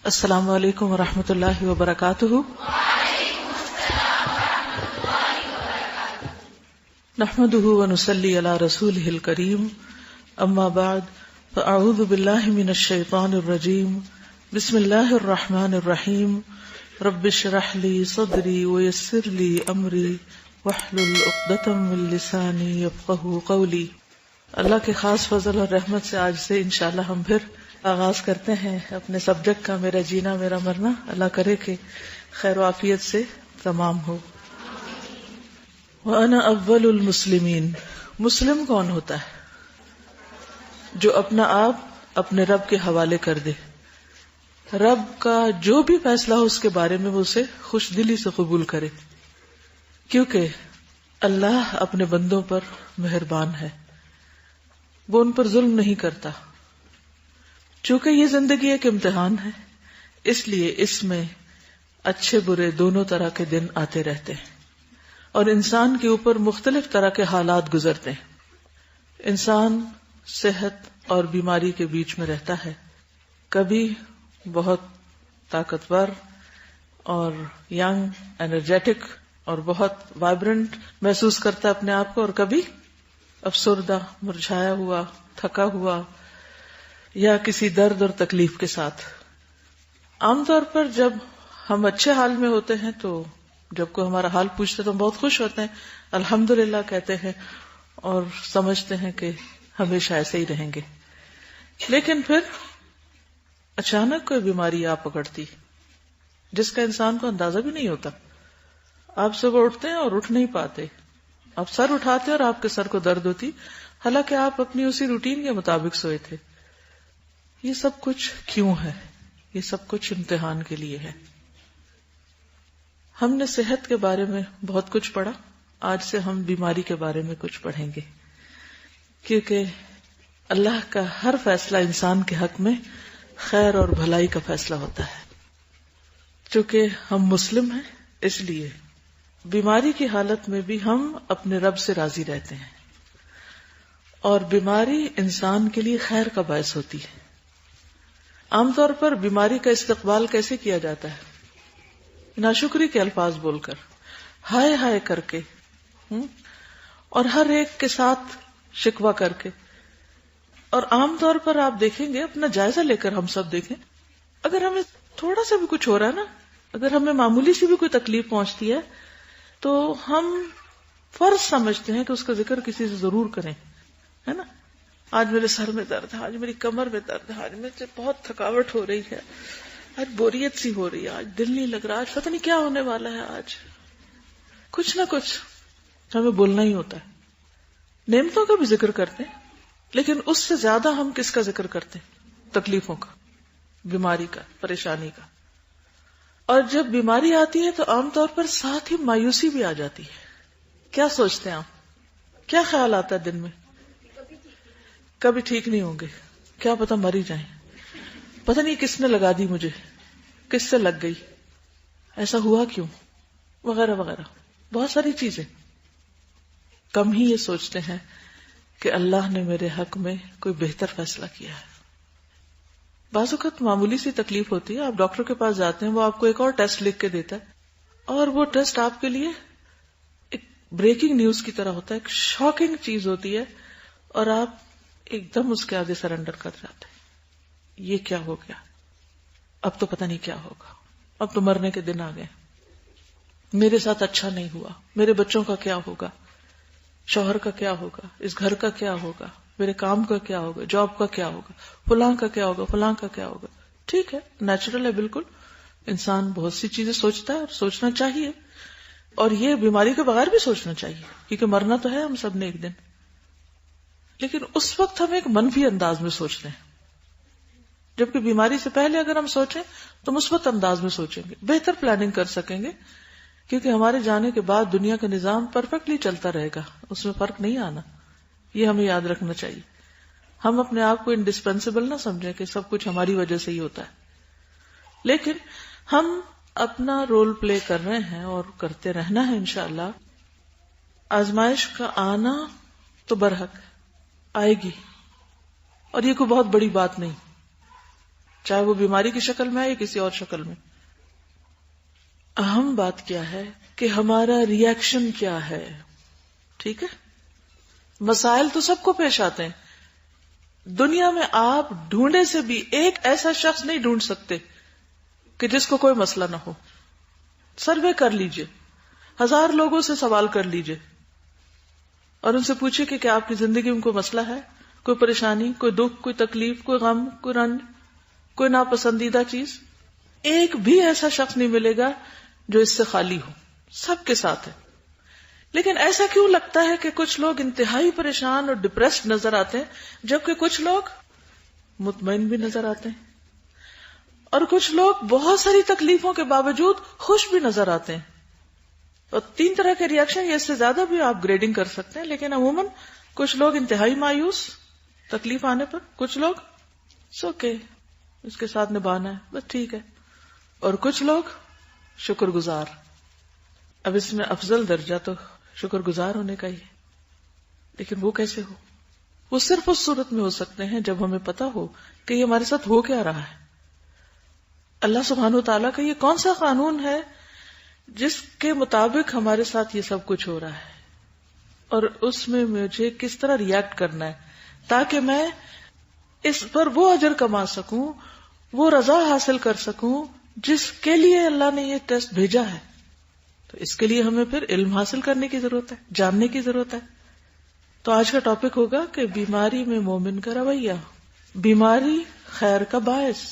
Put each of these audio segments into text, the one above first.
السلام علیکم ورحمۃ اللہ وبرکاتہ۔ نحمده ونصلی علی رسوله الکریم، اما بعد فاعوذ باللہ من الشیطان الرجیم، بسم اللہ الرحمن الرحیم، رب اشرح لی صدری ویسر لی امری واحلل عقدۃ من لسانی یفقہوا قولی۔ اللہ کے خاص فضل اور رحمت سے آج سے انشاءاللہ ہم پھر آغاز کرتے ہیں اپنے سبجیکٹ کا، میرا جینا میرا مرنا۔ اللہ کرے کہ خیر و عافیت سے تمام ہو۔ وَأَنَا أَوَّلُ الْمُسْلِمِينَ، مسلم کون ہوتا ہے؟ جو اپنا آپ اپنے رب کے حوالے کر دے، رب کا جو بھی فیصلہ ہو اس کے بارے میں وہ اسے خوش دلی سے قبول کرے، کیونکہ اللہ اپنے بندوں پر مہربان ہے، وہ ان پر ظلم نہیں کرتا۔ چونکہ یہ زندگی ایک امتحان ہے، اس لیے اس میں اچھے برے دونوں طرح کے دن آتے رہتے ہیں اور انسان کے اوپر مختلف طرح کے حالات گزرتے ہیں۔ انسان صحت اور بیماری کے بیچ میں رہتا ہے، کبھی بہت طاقتور اور ینگ، انرجیٹک اور بہت وائبرنٹ محسوس کرتا ہے اپنے آپ کو، اور کبھی افسردہ، مرجھایا ہوا، تھکا ہوا یا کسی درد اور تکلیف کے ساتھ۔ عام طور پر جب ہم اچھے حال میں ہوتے ہیں تو جب کوئی ہمارا حال پوچھتے تو ہم بہت خوش ہوتے ہیں، الحمدللہ کہتے ہیں اور سمجھتے ہیں کہ ہمیشہ ایسے ہی رہیں گے۔ لیکن پھر اچانک کوئی بیماری آ پکڑتی جس کا انسان کو اندازہ بھی نہیں ہوتا۔ آپ صبح اٹھتے ہیں اور اٹھ نہیں پاتے، آپ سر اٹھاتے اور آپ کے سر کو درد ہوتی، حالانکہ آپ اپنی اسی روٹین کے مطابق سوئے تھے۔ یہ سب کچھ کیوں ہے؟ یہ سب کچھ امتحان کے لیے ہے۔ ہم نے صحت کے بارے میں بہت کچھ پڑھا، آج سے ہم بیماری کے بارے میں کچھ پڑھیں گے، کیونکہ اللہ کا ہر فیصلہ انسان کے حق میں خیر اور بھلائی کا فیصلہ ہوتا ہے۔ چونکہ ہم مسلم ہیں اس لیے بیماری کی حالت میں بھی ہم اپنے رب سے راضی رہتے ہیں، اور بیماری انسان کے لیے خیر کا باعث ہوتی ہے۔ عام طور پر بیماری کا استقبال کیسے کیا جاتا ہے؟ ناشکری کے الفاظ بول کر، ہائے ہائے کر کے، اور ہر ایک کے ساتھ شکوہ کر کے۔ اور عام طور پر آپ دیکھیں گے، اپنا جائزہ لے کر ہم سب دیکھیں، اگر ہمیں تھوڑا سا بھی کچھ ہو رہا ہے نا، اگر ہمیں معمولی سی بھی کوئی تکلیف پہنچتی ہے تو ہم فرض سمجھتے ہیں کہ اس کا ذکر کسی سے ضرور کریں، ہے نا؟ آج میرے سر میں درد ہے، آج میری کمر میں درد ہے، آج مجھے بہت تھکاوٹ ہو رہی ہے، آج بوریت سی ہو رہی ہے، آج دل نہیں لگ رہا، آج پتہ نہیں کیا ہونے والا ہے، آج کچھ نہ کچھ ہمیں بولنا ہی ہوتا ہے۔ نعمتوں کا بھی ذکر کرتے ہیں، لیکن اس سے زیادہ ہم کس کا ذکر کرتے ہیں؟ تکلیفوں کا، بیماری کا، پریشانی کا۔ اور جب بیماری آتی ہے تو عام طور پر ساتھ ہی مایوسی بھی آ جاتی ہے۔ کیا سوچتے ہیں آپ؟ کیا خیال آتا ہے دن میں؟ کبھی ٹھیک نہیں ہوں گے، کیا پتہ مر ہی جائیں، پتہ نہیں کس نے لگا دی مجھے، کس سے لگ گئی، ایسا ہوا کیوں، وغیرہ وغیرہ، بہت ساری چیزیں۔ کم ہی یہ سوچتے ہیں کہ اللہ نے میرے حق میں کوئی بہتر فیصلہ کیا ہے۔ بعض اوقات معمولی سی تکلیف ہوتی ہے، آپ ڈاکٹر کے پاس جاتے ہیں، وہ آپ کو ایک اور ٹیسٹ لکھ کے دیتا ہے، اور وہ ٹیسٹ آپ کے لیے ایک بریکنگ نیوز کی طرح ہوتا ہے، ایک شاکنگ چیز ہوتی ہے، اور آپ ایک دم اس کے آگے سرنڈر کر جاتے ہیں۔ یہ کیا ہو گیا؟ اب تو پتہ نہیں کیا ہوگا، اب تو مرنے کے دن آ گئے، میرے ساتھ اچھا نہیں ہوا، میرے بچوں کا کیا ہوگا، شوہر کا کیا ہوگا، اس گھر کا کیا ہوگا، میرے کام کا کیا ہوگا، جاب کا کیا ہوگا، فلاں کا کیا ہوگا، فلاں کا کیا ہوگا۔ ٹھیک ہے، نیچرل ہے، بالکل انسان بہت سی چیزیں سوچتا ہے اور سوچنا چاہیے، اور یہ بیماری کے بغیر بھی سوچنا چاہیے، کیونکہ مرنا تو ہے ہم سب نے ایک دن۔ لیکن اس وقت ہم ایک منفی انداز میں سوچتے ہیں، جبکہ بیماری سے پہلے اگر ہم سوچیں تو مثبت انداز میں سوچیں گے، بہتر پلاننگ کر سکیں گے، کیونکہ ہمارے جانے کے بعد دنیا کا نظام پرفیکٹلی چلتا رہے گا، اس میں فرق نہیں آنا، یہ ہمیں یاد رکھنا چاہیے۔ ہم اپنے آپ کو انڈسپینسیبل نہ سمجھیں کہ سب کچھ ہماری وجہ سے ہی ہوتا ہے، لیکن ہم اپنا رول پلے کر رہے ہیں اور کرتے رہنا ہے انشاءاللہ۔ آزمائش کا آنا تو برحق آئے گی، اور یہ کوئی بہت بڑی بات نہیں۔ چاہے وہ بیماری کی شکل میں ہے یا کسی اور شکل میں. اہم بات کیا ہے کہ ہمارا ریئیکشن کیا ہے. ٹھیک ہے، مسائل تو سب کو پیش آتے ہیں. دنیا میں آپ ڈھونڈے سے بھی ایک ایسا شخص نہیں ڈھونڈ سکتے کہ جس کو کوئی مسئلہ نہ ہو. سروے کر لیجئے، 1000 لوگوں سے سوال کر لیجئے اور ان سے پوچھئے کہ کیا آپ کی زندگی میں کوئی مسئلہ ہے، کوئی پریشانی، کوئی دکھ، کوئی تکلیف، کوئی غم، کوئی رنج، کوئی ناپسندیدہ چیز. ایک بھی ایسا شخص نہیں ملے گا جو اس سے خالی ہو. سب کے ساتھ ہے. لیکن ایسا کیوں لگتا ہے کہ کچھ لوگ انتہائی پریشان اور ڈپریسڈ نظر آتے ہیں جبکہ کچھ لوگ مطمئن بھی نظر آتے ہیں، اور کچھ لوگ بہت ساری تکلیفوں کے باوجود خوش بھی نظر آتے ہیں. اور 3 طرح کے ریئیکشن، یا اس سے زیادہ بھی آپ گریڈنگ کر سکتے ہیں، لیکن عموماً کچھ لوگ انتہائی مایوس تکلیف آنے پر، کچھ لوگ اوکے اس کے ساتھ نبھانا ہے بس ٹھیک ہے، اور کچھ لوگ شکر گزار. اب اس میں افضل درجہ تو شکر گزار ہونے کا ہی ہے، لیکن وہ کیسے ہو؟ وہ صرف اس صورت میں ہو سکتے ہیں جب ہمیں پتا ہو کہ یہ ہمارے ساتھ ہو کیا رہا ہے. اللہ سبحانہ وتعالیٰ کا یہ کون سا قانون ہے جس کے مطابق ہمارے ساتھ یہ سب کچھ ہو رہا ہے، اور اس میں مجھے کس طرح ریئیکٹ کرنا ہے تاکہ میں اس پر وہ اجر کما سکوں، وہ رضا حاصل کر سکوں جس کے لیے اللہ نے یہ ٹیسٹ بھیجا ہے. تو اس کے لیے ہمیں پھر علم حاصل کرنے کی ضرورت ہے، جاننے کی ضرورت ہے. تو آج کا ٹاپک ہوگا کہ بیماری میں مومن کا رویہ. بیماری خیر کا باعث.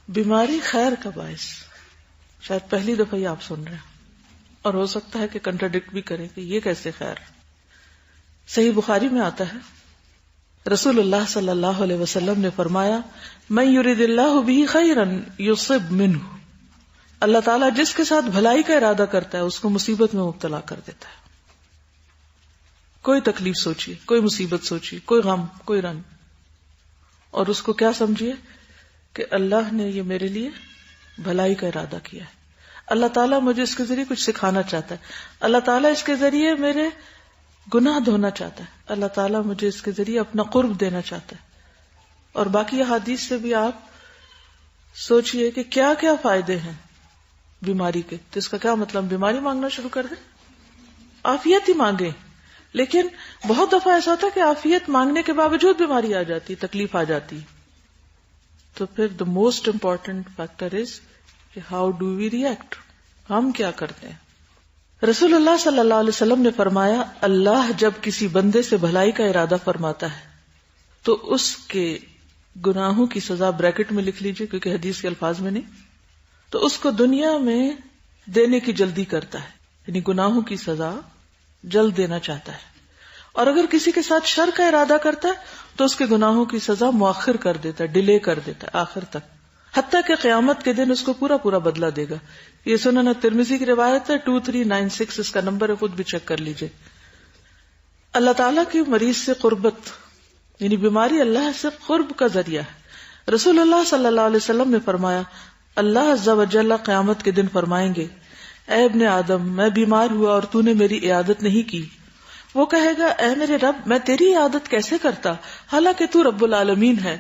بیماری خیر کا باعث. شاید پہلی دفعہ یہ آپ سن رہے ہیں اور ہو سکتا ہے کہ کنٹراڈکٹ بھی کریں کہ یہ کیسے خیر. صحیح بخاری میں آتا ہے رسول اللہ صلی اللہ علیہ وسلم نے فرمایا من یرید اللہ بہ خیرا یصب منہ. اللہ تعالیٰ جس کے ساتھ بھلائی کا ارادہ کرتا ہے اس کو مصیبت میں مبتلا کر دیتا ہے. کوئی تکلیف سوچیے، کوئی مصیبت سوچیے، کوئی غم، کوئی رنج، اور اس کو کیا سمجھیے کہ اللہ نے یہ میرے لیے بھلائی کا ارادہ کیا ہے. اللہ تعالیٰ مجھے اس کے ذریعے کچھ سکھانا چاہتا ہے. اللہ تعالیٰ اس کے ذریعے میرے گناہ دھونا چاہتا ہے. اللہ تعالیٰ مجھے اس کے ذریعے اپنا قرب دینا چاہتا ہے. اور باقی احادیث سے بھی آپ سوچئے کہ کیا کیا فائدے ہیں بیماری کے. تو اس کا کیا مطلب بیماری مانگنا شروع کر دیں؟ عافیت ہی مانگیں. لیکن بہت دفعہ ایسا ہوتا ہے کہ عافیت مانگنے کے باوجود بیماری آ جاتی، تکلیف آ جاتی. تو پھر the most important factor is کہ ہاؤ ڈو وی ریئیکٹ، ہم کیا کرتے ہیں. رسول اللہ صلی اللہ علیہ وسلم نے فرمایا اللہ جب کسی بندے سے بھلائی کا ارادہ فرماتا ہے تو اس کے گناہوں کی سزا بریکٹ میں لکھ لیجئے کیونکہ حدیث کے الفاظ میں نہیں، تو اس کو دنیا میں دینے کی جلدی کرتا ہے، یعنی گناہوں کی سزا جلد دینا چاہتا ہے. اور اگر کسی کے ساتھ شر کا ارادہ کرتا ہے تو اس کے گناہوں کی سزا مؤخر کر دیتا ہے، ڈیلے کر دیتا ہے آخر تک، حتیٰ کہ قیامت کے دن اس کو پورا پورا بدلہ دے گا. یہ سنن ترمذی کی روایت ہے 2396، اس کا نمبر ہے، خود بھی چیک کر لیجئے. اللہ تعالیٰ کی مریض سے قربت، یعنی بیماری اللہ سے قرب کا ذریعہ ہے. رسول اللہ صلی اللہ علیہ وسلم نے فرمایا اللہ عز و جل قیامت کے دن فرمائیں گے اے ابن آدم میں بیمار ہوا اور تو نے میری عیادت نہیں کی. وہ کہے گا اے میرے رب میں تیری عیادت کیسے کرتا حالانکہ تو رب العالمین ہے.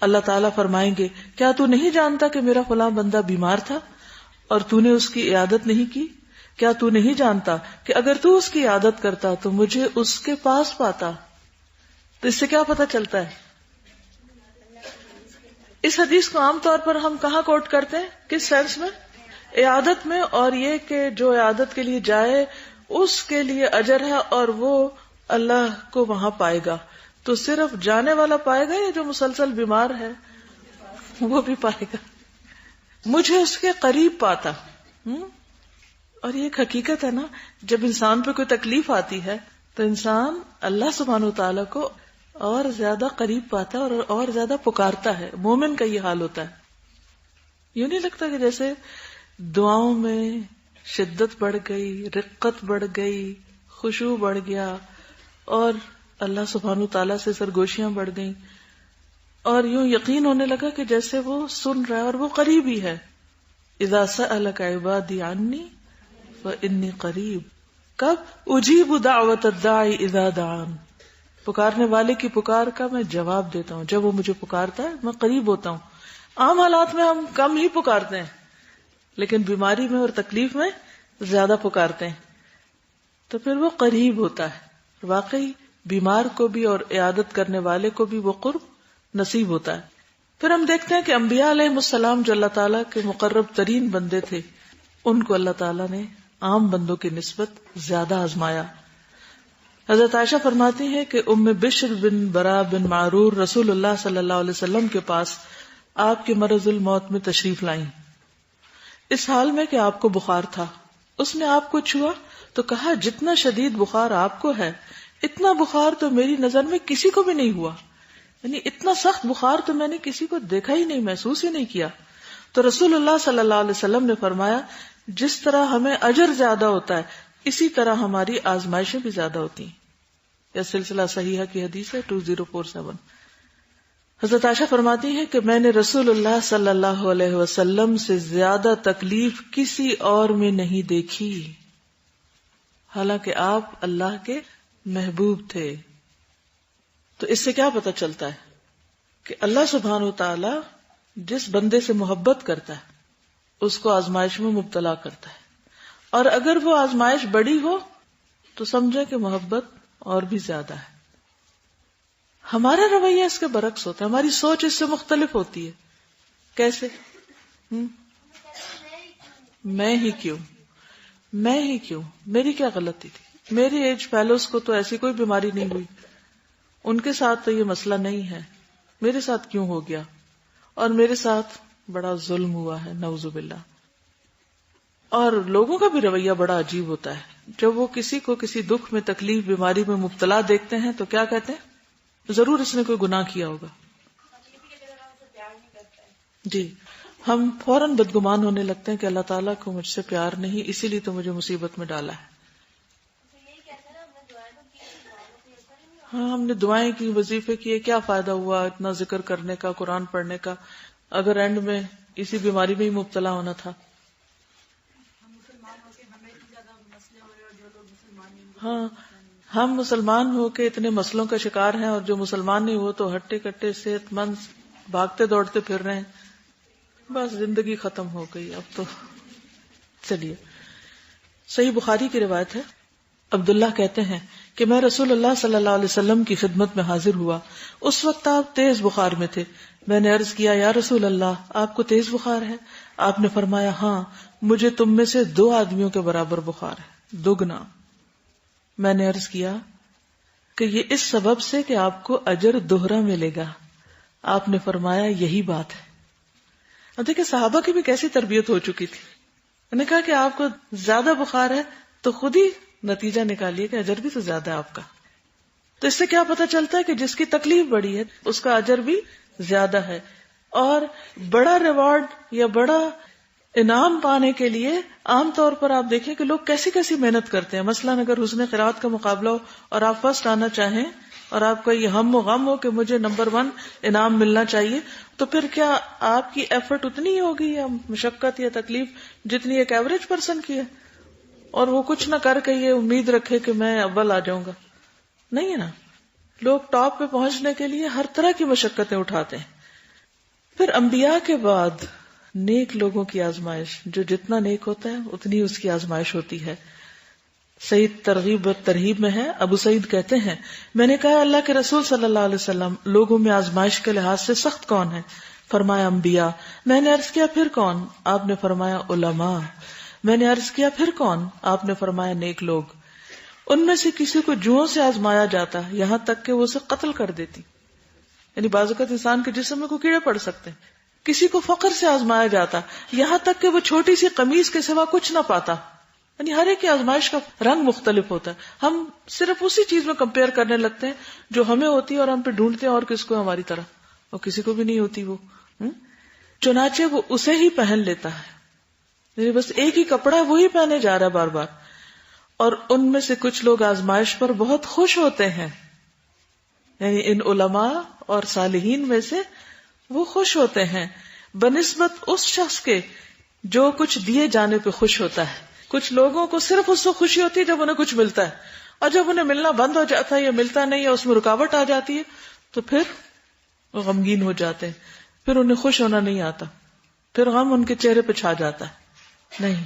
اللہ تعالیٰ فرمائیں گے کیا تو نہیں جانتا کہ میرا فلاں بندہ بیمار تھا اور تو نے اس کی عیادت نہیں کی؟ کیا تو نہیں جانتا کہ اگر تو اس کی عیادت کرتا تو مجھے اس کے پاس پاتا؟ تو اس سے کیا پتہ چلتا ہے؟ اس حدیث کو عام طور پر ہم کہاں کوٹ کرتے ہیں، کس سینس میں؟ عیادت میں، اور یہ کہ جو عیادت کے لیے جائے اس کے لیے اجر ہے اور وہ اللہ کو وہاں پائے گا. تو صرف جانے والا پائے گا یا جو مسلسل بیمار ہے وہ بھی پائے گا؟ مجھے اس کے قریب پاتا. اور یہ ایک حقیقت ہے نا، جب انسان پہ کوئی تکلیف آتی ہے تو انسان اللہ سبحانہ وتعالیٰ کو اور زیادہ قریب پاتا ہے اور زیادہ پکارتا ہے. مومن کا یہ حال ہوتا ہے. یوں نہیں لگتا کہ جیسے دعاؤں میں شدت بڑھ گئی، رقت بڑھ گئی، خشوع بڑھ گیا، اور اللہ سبحانہ وتعالیٰ سے سرگوشیاں بڑھ گئیں، اور یوں یقین ہونے لگا کہ جیسے وہ سن رہا ہے اور وہ قریب ہی ہے. اذا سألک عبادی عنی فانی قریب. کب؟ اجیب دعوت الداعی اذا دعان. پکارنے والے کی پکار کا میں جواب دیتا ہوں، جب وہ مجھے پکارتا ہے میں قریب ہوتا ہوں. عام حالات میں ہم کم ہی پکارتے ہیں، لیکن بیماری میں اور تکلیف میں زیادہ پکارتے ہیں، تو پھر وہ قریب ہوتا ہے. واقعی بیمار کو بھی اور عیادت کرنے والے کو بھی وہ قرب نصیب ہوتا ہے. پھر ہم دیکھتے ہیں کہ انبیاء علیہ السلام جو اللہ تعالیٰ کے مقرب ترین بندے تھے، ان کو اللہ تعالیٰ نے عام بندوں کی نسبت زیادہ آزمایا. حضرت عائشہ فرماتی ہے کہ ام بشر بن برا بن معرور رسول اللہ صلی اللہ علیہ وسلم کے پاس آپ کے مرض الموت میں تشریف لائیں، اس حال میں کہ آپ کو بخار تھا. اس نے آپ کو چھوا تو کہا جتنا شدید بخار آپ کو ہے اتنا بخار تو میری نظر میں کسی کو بھی نہیں ہوا، یعنی اتنا سخت بخار تو میں نے کسی کو دیکھا ہی نہیں، محسوس ہی نہیں کیا. تو رسول اللہ صلی اللہ علیہ وسلم نے فرمایا جس طرح ہمیں اجر زیادہ ہوتا ہے اسی طرح ہماری آزمائشیں بھی زیادہ ہوتی ہیں. یہ سلسلہ صحیحہ کی حدیث ہے 2047. حضرت عائشہ فرماتی ہے کہ میں نے رسول اللہ صلی اللہ علیہ وسلم سے زیادہ تکلیف کسی اور میں نہیں دیکھی، حالانکہ آپ اللہ کے محبوب تھے. تو اس سے کیا پتہ چلتا ہے کہ اللہ سبحانہ وتعالی جس بندے سے محبت کرتا ہے اس کو آزمائش میں مبتلا کرتا ہے، اور اگر وہ آزمائش بڑی ہو تو سمجھے کہ محبت اور بھی زیادہ ہے. ہمارا رویہ اس کے برعکس ہوتا ہے، ہماری سوچ اس سے مختلف ہوتی ہے. کیسے؟ میں ہی کیوں، میری کیا غلطی تھی؟ میری ایج فیلوز کو تو ایسی کوئی بیماری نہیں ہوئی، ان کے ساتھ تو یہ مسئلہ نہیں ہے، میرے ساتھ کیوں ہو گیا؟ اور میرے ساتھ بڑا ظلم ہوا ہے، نعوذ باللہ. اور لوگوں کا بھی رویہ بڑا عجیب ہوتا ہے، جب وہ کسی کو کسی دکھ میں، تکلیف، بیماری میں مبتلا دیکھتے ہیں تو کیا کہتے ہیں؟ ضرور اس نے کوئی گناہ کیا ہوگا. جی، ہم فوراً بدگمان ہونے لگتے ہیں کہ اللہ تعالیٰ کو مجھ سے پیار نہیں، اسی لیے تو مجھے مصیبت میں ڈالا ہے. ہاں، ہم نے دعائیں کی، وظیفے کیے، کیا فائدہ ہوا اتنا ذکر کرنے کا، قرآن پڑھنے کا، اگر اینڈ میں اسی بیماری میں ہی مبتلا ہونا تھا. ہاں، ہم مسلمان ہو کے اتنے مسئلوں کا شکار ہیں، اور جو مسلمان نہیں ہو تو ہٹے کٹے صحت مند بھاگتے دوڑتے پھر رہے ہیں. بس زندگی ختم ہو گئی اب تو. چلیے، صحیح بخاری کی روایت ہے، عبداللہ کہتے ہیں کہ میں رسول اللہ صلی اللہ علیہ وسلم کی خدمت میں حاضر ہوا. اس وقت آپ تیز بخار میں تھے. میں نے عرض کیا یا رسول اللہ، آپ کو تیز بخار ہے؟ آپ نے فرمایا ہاں، مجھے تم میں سے 2 آدمیوں کے برابر بخار ہے، 2 گنا. میں نے عرض کیا کہ یہ اس سبب سے کہ آپ کو اجر دوہرا ملے گا. آپ نے فرمایا یہی بات ہے. اب دیکھیں صحابہ کی بھی کیسی تربیت ہو چکی تھی. انہوں نے کہا کہ آپ کو زیادہ بخار ہے تو خود ہی نتیجہ نکالیے کہ اجر بھی تو زیادہ ہے آپ کا. تو اس سے کیا پتہ چلتا ہے کہ جس کی تکلیف بڑی ہے اس کا اجر بھی زیادہ ہے. اور بڑا ریوارڈ یا بڑا انعام پانے کے لیے عام طور پر آپ دیکھیں کہ لوگ کیسی کیسی محنت کرتے ہیں. مثلاً اگر حسن قرات کا مقابلہ ہو اور آپ فرسٹ آنا چاہیں اور آپ کا یہ ہم و غم ہو کہ مجھے نمبر 1 انعام ملنا چاہیے، تو پھر کیا آپ کی ایفرٹ اتنی ہوگی یا مشقت یا تکلیف جتنی ایک ایوریج پرسن کی ہے؟ اور وہ کچھ نہ کر کے یہ امید رکھے کہ میں اول آ جاؤں گا. نہیں ہے نا. لوگ ٹاپ پہ پہنچنے کے لیے ہر طرح کی مشقتیں اٹھاتے ہیں. پھر انبیاء کے بعد نیک لوگوں کی آزمائش، جو جتنا نیک ہوتا ہے اتنی اس کی آزمائش ہوتی ہے. سعید ترغیب و ترہیب میں ہے، ابو سعید کہتے ہیں میں نے کہا اللہ کے رسول صلی اللہ علیہ وسلم، لوگوں میں آزمائش کے لحاظ سے سخت کون ہے؟ فرمایا انبیاء. میں نے عرض کیا پھر کون؟ آپ نے فرمایا علماء. میں نے عرض کیا پھر کون؟ آپ نے فرمایا نیک لوگ. ان میں سے کسی کو جوؤں سے آزمایا جاتا یہاں تک کہ وہ اسے قتل کر دیتی، یعنی بعض اوقات انسان کے جسم میں کوئی کیڑے پڑ سکتے ہیں. کسی کو فقر سے آزمایا جاتا یہاں تک کہ وہ چھوٹی سی قمیض کے سوا کچھ نہ پاتا. یعنی ہر ایک کی آزمائش کا رنگ مختلف ہوتا ہے. ہم صرف اسی چیز میں کمپیئر کرنے لگتے ہیں جو ہمیں ہوتی ہے اور ہم پہ ڈھونڈتے ہیں اور کس کو ہماری طرح، اور کسی کو بھی نہیں ہوتی وہ. چنانچہ وہ اسے ہی پہن لیتا ہے، یعنی بس ایک ہی کپڑا وہی پہنے جا رہا ہے بار بار. اور ان میں سے کچھ لوگ آزمائش پر بہت خوش ہوتے ہیں، یعنی ان علماء اور صالحین میں سے وہ خوش ہوتے ہیں بنسبت اس شخص کے جو کچھ دیے جانے پہ خوش ہوتا ہے. کچھ لوگوں کو صرف اس سے خوشی ہوتی ہے جب انہیں کچھ ملتا ہے، اور جب انہیں ملنا بند ہو جاتا ہے یا ملتا نہیں ہے، اس میں رکاوٹ آ جاتی ہے، تو پھر وہ غمگین ہو جاتے ہیں. پھر انہیں خوش ہونا نہیں آتا، پھر غم ان کے چہرے پہ چھا جاتا ہے. نہیں،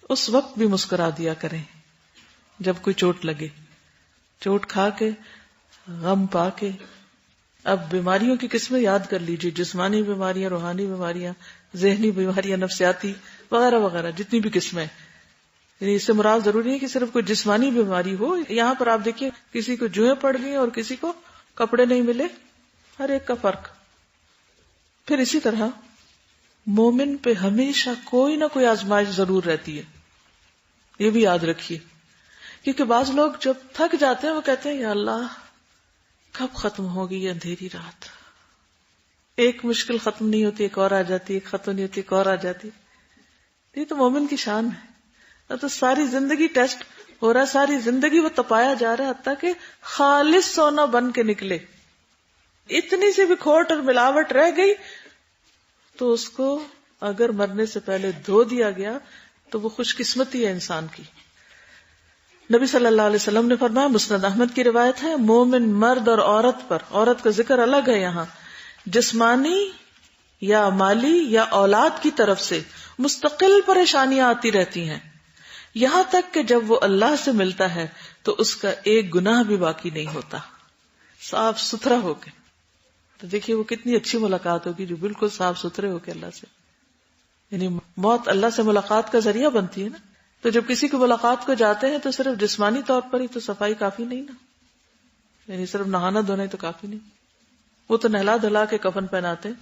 اس وقت بھی مسکرا دیا کریں جب کوئی چوٹ لگے. چوٹ کھا کے، غم پا کے، اب بیماریوں کی قسمیں یاد کر لیجیے، جسمانی بیماریاں، روحانی بیماریاں، ذہنی بیماریاں، نفسیاتی وغیرہ وغیرہ، جتنی بھی قسمیں. یعنی اس سے مراد ضروری ہے کہ صرف کوئی جسمانی بیماری ہو. یہاں پر آپ دیکھیے کسی کو جوئیں پڑ گئی اور کسی کو کپڑے نہیں ملے، ہر ایک کا فرق. پھر اسی طرح مومن پہ ہمیشہ کوئی نہ کوئی آزمائش ضرور رہتی ہے، یہ بھی یاد رکھیے. کیونکہ بعض لوگ جب تھک جاتے ہیں وہ کہتے ہیں یا اللہ کب ختم ہوگی یہ اندھیری رات. ایک مشکل ختم نہیں ہوتی ایک اور آ جاتی، ایک ختم نہیں ہوتی ایک اور آ جاتی. یہ تو مومن کی شان ہے. تو ساری زندگی ٹیسٹ ہو رہا ہے، ساری زندگی وہ تپایا جا رہا ہے حتیٰ کہ خالص سونا بن کے نکلے. اتنی سی بھی کھوٹ اور ملاوٹ رہ گئی تو اس کو اگر مرنے سے پہلے دھو دیا گیا تو وہ خوش قسمتی ہے انسان کی. نبی صلی اللہ علیہ وسلم نے فرمایا، مسند احمد کی روایت ہے، مومن مرد اور عورت پر، عورت کا ذکر الگ ہے یہاں، جسمانی یا مالی یا اولاد کی طرف سے مستقل پریشانیاں آتی رہتی ہیں، یہاں تک کہ جب وہ اللہ سے ملتا ہے تو اس کا ایک گناہ بھی باقی نہیں ہوتا، صاف ستھرا ہو کے. تو دیکھیے وہ کتنی اچھی ملاقات ہوگی جو بالکل صاف ستھرے ہو کے اللہ سے. یعنی موت اللہ سے ملاقات کا ذریعہ بنتی ہے نا. تو جب کسی کی ملاقات کو جاتے ہیں تو صرف جسمانی طور پر ہی تو صفائی کافی نہیں نا، یعنی صرف نہانا دھونا تو کافی نہیں. وہ تو نہلا دھلا کے کفن پہناتے ہیں،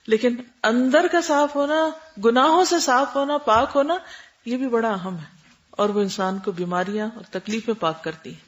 لیکن اندر کا صاف ہونا، گناہوں سے صاف ہونا، پاک ہونا، یہ بھی بڑا اہم ہے، اور وہ انسان کو بیماریاں اور تکلیفیں پاک کرتی ہیں.